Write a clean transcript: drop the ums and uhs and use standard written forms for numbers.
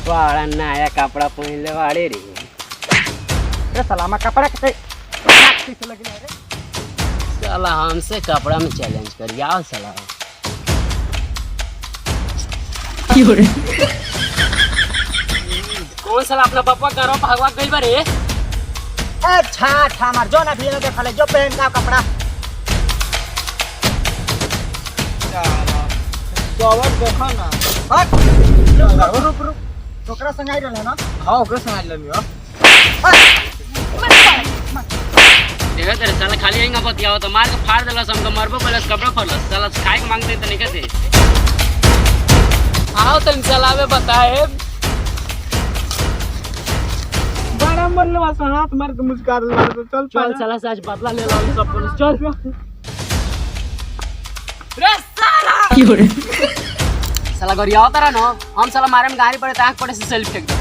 वाड़ा नया कपड़ा पहनले वाड़े रे। अरे सलामा कपड़ा के कैसे लगी रे? साला हमसे कपड़ा में चैलेंज कर यार साला। कौन साला अपना पापा घरों भागवा गई बारे? अच्छा अच्छा मार जो ना भी ना देखा ले जो पहन का कपड़ा। कवर देखा ना। हट रुक रुक ओकरा संग आई रहले ना। हां ओकरा समझ लेलियो। देखा तेरे साला खाली आएगा बतियाओ तो मार के फाड़ देला हमको मरबो पहले कपड़ा फरलस साला खाए के मांगते त नहीं कहते। आओ तुम चलावे बताए बड़ा मरले बस हाथ मार के मुस्कार मार दे चल चल साला से आज बदला ले लो सब पुलिस चल। रे साला साला गरिया तारा न हम साला मारे में गाड़ी पड़े ताक पड़े से सेल्फ फेंक दे।